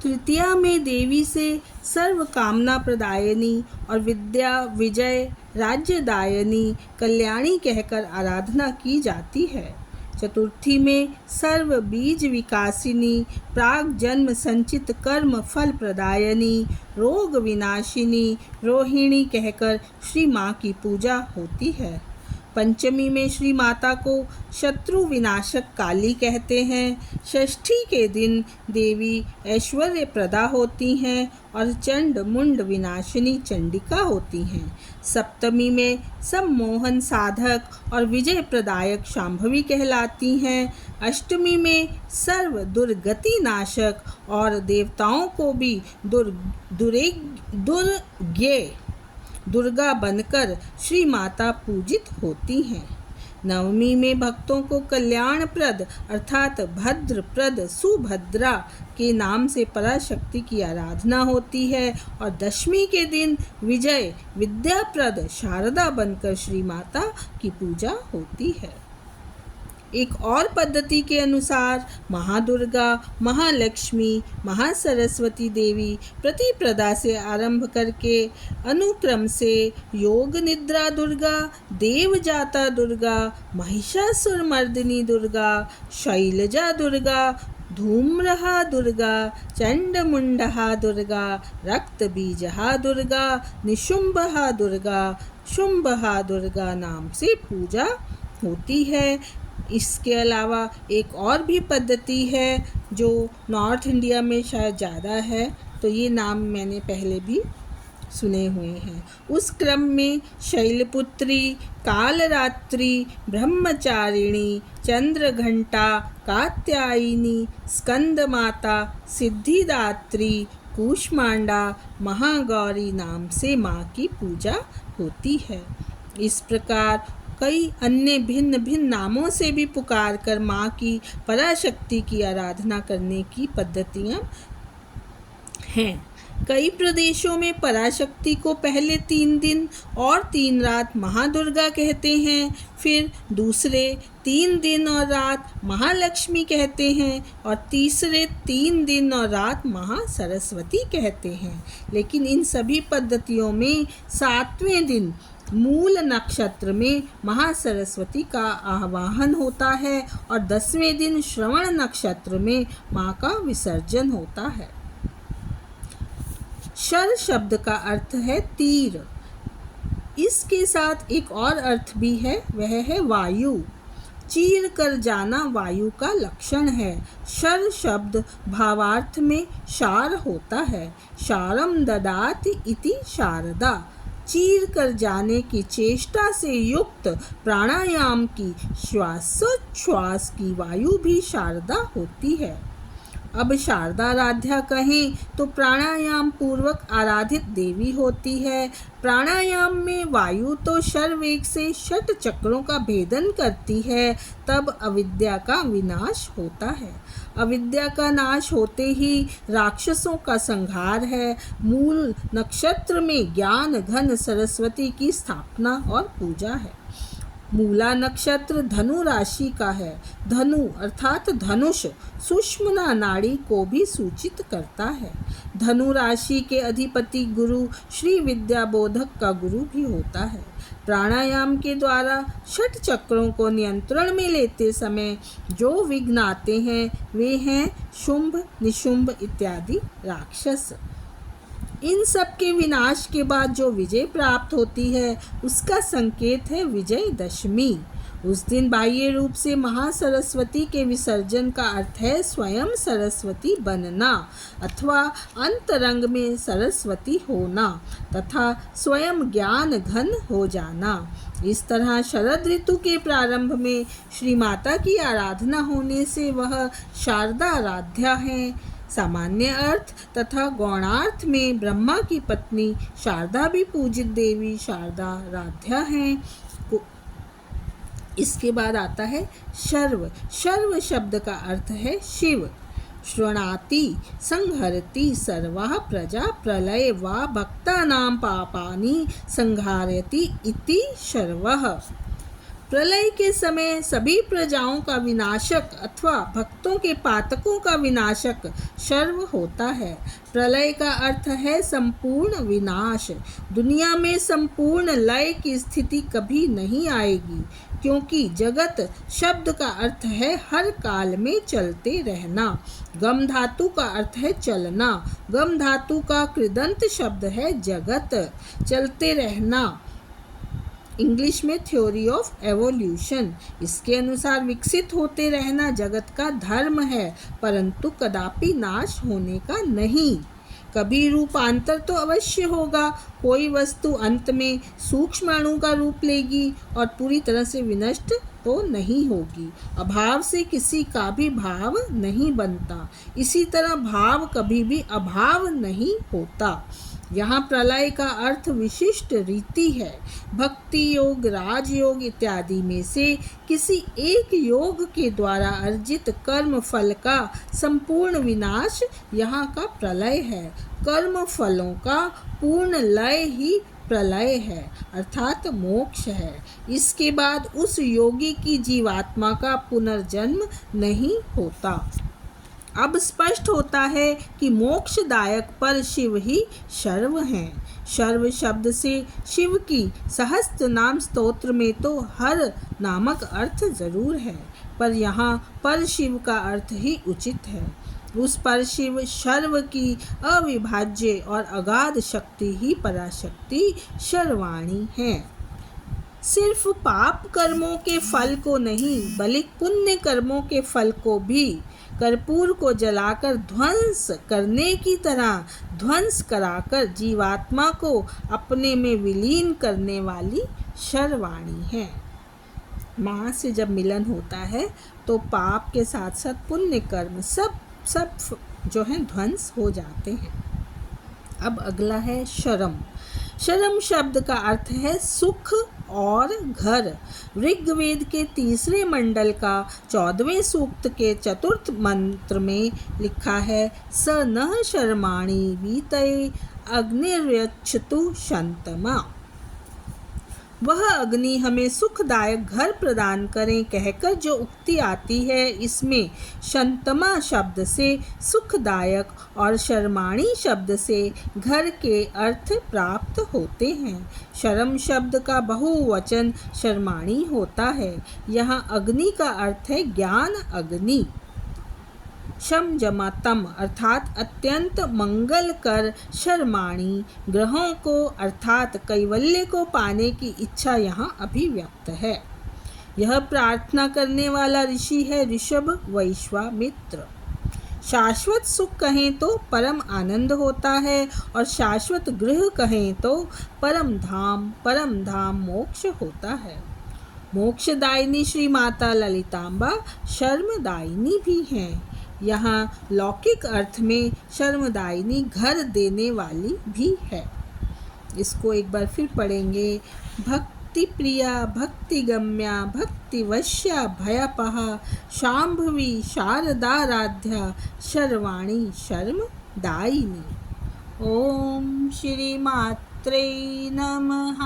तृतीया में देवी से सर्व कामना प्रदायिनी और विद्या विजय राज्यदायिनी कल्याणी कहकर आराधना की जाती है। चतुर्थी में सर्व बीज विकासिनी प्राग जन्म संचित कर्म फल प्रदायिनी रोग विनाशिनी रोहिणी कहकर श्री माँ की पूजा होती है। पंचमी में श्री माता को शत्रु विनाशक काली कहते हैं। षष्ठी के दिन देवी ऐश्वर्य प्रदा होती हैं और चंड मुंड विनाशिनी चंडिका होती हैं। सप्तमी में सम्मोहन साधक और विजय प्रदायक शांभवी कहलाती हैं। अष्टमी में सर्व दुर्गति नाशक और देवताओं को भी दुर्गे दुर्गा बनकर श्री माता पूजित होती हैं। नवमी में भक्तों को कल्याणप्रद अर्थात भद्रप्रद सुभद्रा के नाम से पराशक्ति की आराधना होती है और दशमी के दिन विजय विद्याप्रद शारदा बनकर श्री माता की पूजा होती है। एक और पद्धति के अनुसार महादुर्गा, महालक्ष्मी, महासरस्वती देवी प्रतिप्रदा से आरंभ करके अनुक्रम से योग निद्रा दुर्गा, देवजाता दुर्गा, महिषासुरमर्दिनी दुर्गा, शैलजा दुर्गा, धूम्रहा दुर्गा, चंडमुंडहा दुर्गा, रक्तबीजहा दुर्गा, निशुंभहा दुर्गा, शुंभहा दुर्गा नाम से पूजा होती है। इसके अलावा एक और भी पद्धति है जो नॉर्थ इंडिया में शायद ज़्यादा है, तो ये नाम मैंने पहले भी सुने हुए हैं। उस क्रम में शैलपुत्री, कालरात्रि, ब्रह्मचारिणी, चंद्रघंटा, कात्यायनी, स्कंदमाता, सिद्धिदात्री, कूष्मांडा, महागौरी नाम से माँ की पूजा होती है। इस प्रकार कई अन्य भिन्न भिन्न नामों से भी पुकार कर माँ की पराशक्ति की आराधना करने की पद्धतियाँ हैं। कई प्रदेशों में पराशक्ति को पहले 3 दिन और 3 रात महादुर्गा कहते हैं, फिर दूसरे 3 दिन और रात महालक्ष्मी कहते हैं और तीसरे 3 दिन और रात महासरस्वती कहते हैं। लेकिन इन सभी पद्धतियों में 7वें दिन मूल नक्षत्र में महासरस्वती का आवाहन होता है और 10वें दिन श्रवण नक्षत्र में माँ का विसर्जन होता है। शर शब्द का अर्थ है तीर। इसके साथ एक और अर्थ भी है, वह है वायु। चीर कर जाना वायु का लक्षण है। शर शब्द भावार्थ में शार होता है। शारम ददाति इति शारदा। चीर कर जाने की चेष्टा से युक्त प्राणायाम की श्वासोच्छ्वास की वायु भी शारदा होती है। अब शारदाराध्या कहें तो प्राणायाम पूर्वक आराधित देवी होती है। प्राणायाम में वायु तो शरवेग से षट चक्रों का भेदन करती है, तब अविद्या का विनाश होता है। अविद्या का नाश होते ही राक्षसों का संहार है। मूल नक्षत्र में ज्ञान घन सरस्वती की स्थापना और पूजा है। मूला नक्षत्र धनु राशि का है। धनु अर्थात धनुष सुषुम्ना नाड़ी को भी सूचित करता है। धनु राशि के अधिपति गुरु श्री विद्या बोधक का गुरु भी होता है। प्राणायाम के द्वारा षट चक्रों को नियंत्रण में लेते समय जो विघ्न आते हैं वे हैं शुंभ, निशुंभ इत्यादि राक्षस। इन सब के विनाश के बाद जो विजय प्राप्त होती है उसका संकेत है विजयदशमी। उस दिन बाह्य रूप से महासरस्वती के विसर्जन का अर्थ है स्वयं सरस्वती बनना अथवा अंतरंग में सरस्वती होना तथा स्वयं ज्ञान घन हो जाना। इस तरह शरद ऋतु के प्रारंभ में श्री माता की आराधना होने से वह शारदा आराध्या है। सामान्य अर्थ तथा गौणार्थ में ब्रह्मा की पत्नी शारदा भी पूजित देवी शारदा आराध्या हैं। इसके बाद आता है शर्व। शर्व शब्द का अर्थ है शिव। श्रृणाति संहरति सर्वाः प्रजा प्रलय वा भक्तानां पापानि संहारति इति शर्वः। प्रलय के समय सभी प्रजाओं का विनाशक अथवा भक्तों के पातकों का विनाशक शर्व होता है। प्रलय का अर्थ है संपूर्ण विनाश। दुनिया में संपूर्ण लय की स्थिति कभी नहीं आएगी, क्योंकि जगत शब्द का अर्थ है हर काल में चलते रहना। गम धातु का अर्थ है चलना। गम धातु का कृदंत शब्द है जगत, चलते रहना। इंग्लिश में थ्योरी ऑफ एवोल्यूशन। इसके अनुसार विकसित होते रहना जगत का धर्म है, परंतु कदापि नाश होने का नहीं। कभी रूपांतर तो अवश्य होगा। कोई वस्तु अंत में सूक्ष्म अणु का रूप लेगी और पूरी तरह से विनष्ट तो नहीं होगी। अभाव से किसी का भी भाव नहीं बनता, इसी तरह भाव कभी भी अभाव नहीं होता। यहाँ प्रलय का अर्थ विशिष्ट रीति है। भक्ति योग, राजयोग इत्यादि में से किसी एक योग के द्वारा अर्जित कर्म फल का संपूर्ण विनाश यहाँ का प्रलय है। कर्म फलों का पूर्ण लय ही प्रलय है, अर्थात मोक्ष है। इसके बाद उस योगी की जीवात्मा का पुनर्जन्म नहीं होता। अब स्पष्ट होता है कि मोक्षदायक पर शिव ही शर्व हैं। शर्व शब्द से शिव की सहस्त्र नाम स्तोत्र में तो हर नामक अर्थ जरूर है, पर यहाँ पर शिव का अर्थ ही उचित है। उस पर शिव शर्व की अविभाज्य और अगाध शक्ति ही पराशक्ति शर्वाणी है। सिर्फ पाप कर्मों के फल को नहीं, बल्कि पुण्य कर्मों के फल को भी कर्पूर को जलाकर ध्वंस करने की तरह ध्वंस कराकर जीवात्मा को अपने में विलीन करने वाली शर्वाणी है। माँ से जब मिलन होता है तो पाप के साथ साथ पुण्य कर्म सब जो है ध्वंस हो जाते हैं। अब अगला है शरम। शरम शब्द का अर्थ है सुख और घर। ऋग्वेद के 3 मंडल का 14वें सूक्त के 4th मंत्र में लिखा है, स नः शर्माणि वीतये अग्निर्यच्छतु शन्तमा। वह अग्नि हमें सुखदायक घर प्रदान करें कहकर जो उक्ति आती है, इसमें शंतमा शब्द से सुखदायक और शर्माणी शब्द से घर के अर्थ प्राप्त होते हैं। शर्म शब्द का बहुवचन शर्माणी होता है। यहाँ अग्नि का अर्थ है ज्ञान अग्नि। शम जमा तम अर्थात अत्यंत मंगल कर शर्माणी ग्रहों को अर्थात कैवल्य को पाने की इच्छा यहाँ अभिव्यक्त है। यह प्रार्थना करने वाला ऋषि है ऋषभ वैश्वामित्र। शाश्वत सुख कहें तो परम आनंद होता है और शाश्वत गृह कहें तो परम धाम मोक्ष होता है। मोक्षदायिनी श्री माता ललितांबा शर्मदायिनी भी हैं। यहाँ लौकिक अर्थ में शर्मदायिनी घर देने वाली भी है। इसको एक बार फिर पढ़ेंगे। भक्ति प्रिया भक्ति गम्या भक्तिवश्या भयपहा शांभवी शारदाराध्या शर्वाणी शर्मदायिनी। ओम श्री मात्रे नमः।